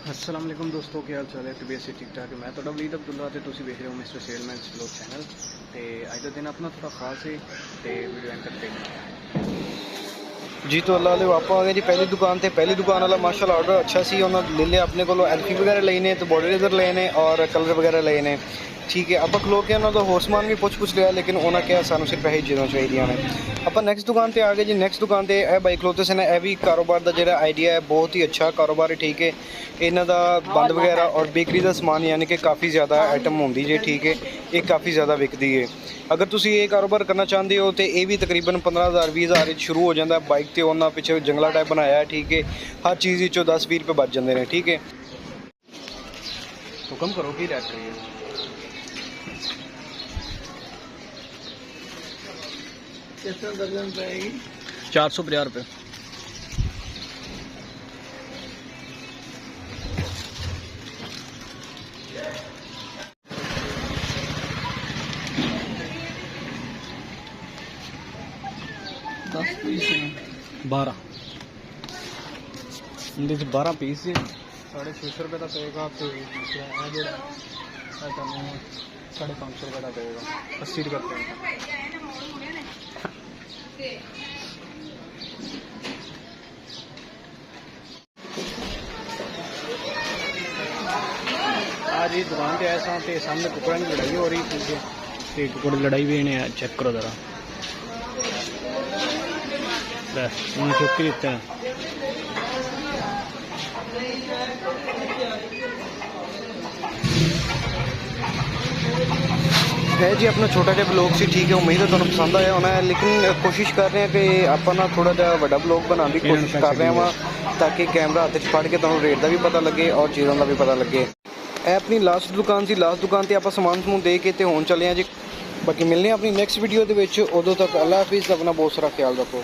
अस्सलाम वालेकुम दोस्तों, क्या हाल चाल है? तबीयत से ठीक ठाक है। मैं ਤੁਹਾਡਾ ਵਲੀਦ ਅਬਦੁੱਲਾ ਤੇ ਤੁਸੀਂ ਵੇਖ ਰਹੇ ਹੋ ਮਿਸਟਰ ਸੇਲਮੈਨਸ ਵਲੌਗ ਚੈਨਲ। ਤੇ ਅੱਜ ਦਾ ਦਿਨ ਆਪਣਾ ਥੋੜਾ ਖਾਸ है ਤੇ ਵੀਡੀਓ ਐਂਡ करते हैं जी। तो अल्लाह वाले आप आ गए जी पहली दुकान ते। पहली दुकान वाला माशाल्लाह ऑर्डर अच्छा सी उन्होंने ले लिया अपने को। एल्फी वगैरह लेने तो बॉडी लेजर लेने और कलर वगैरह लेने, ठीक है। आप खलो के उन्होंने होर समान भी पुछ लिया, लेकिन उन्होंने क्या सानू सिर्फ यही चीज़ां चाहिए ने। आप नैक्सट दुकान पर आ गए जी। नैक्सट दुकान पर यह बाई खलोते से यह भी कारोबार का जो आइडिया है बहुत ही अच्छा कारोबार है, ठीक है। इन्हों का बंद वगैरह और बेकरी का समान यानी कि काफ़ी ज़्यादा आइटम होंगी जी, ठीक है। ये काफ़ी ज़्यादा विकती है। अगर तुम ये कारोबार करना चाहते हो तो ये भी तकरीबन 15,000 20,000 शुरू हो जाता है। बाइक तो उन्होंने पिछले जंगला टाइप बनाया है, ठीक है। हर चीज़ 10-20 रुपये बच जाते हैं, ठीक है। हुक्म करो की रेट करिए। 450 रुपये। दस पीस 12 12 पीस है। 650 रुपये का पेगा। तो जो 550 रुपये का पेगा। 80 रुपये आज ये दुकान पे आया था तो सामने कुकड़ा की लड़ाई हो रही थी। तो कुकड़ लड़ाई भी इन्हें चेक करो जरा। उन्हें चुप ही देते हैं। है जी अपना छोटा जहा ब्लॉग से, ठीक है। उम्मीद है तुम्हें पसंद आया होना है, लेकिन कोशिश कर रहे हैं कि आप ना थोड़ा जहा बड़ा ब्लॉग बनाने की कोशिश कर रहे हैं ताकि कैमरा हाथ च फड़ के तुम्हें रेट का भी पता लगे और चीज़ों का भी पता लगे। यह अपनी लास्ट दुकान से, लास्ट दुकान से आप समान समून दे के तो हुण चले हैं जी। बाकी मिलने अपनी नैक्सट वीडियो के। उदों तक अल्लाह हाफिज़। अपना बहुत सारा ख्याल रखो।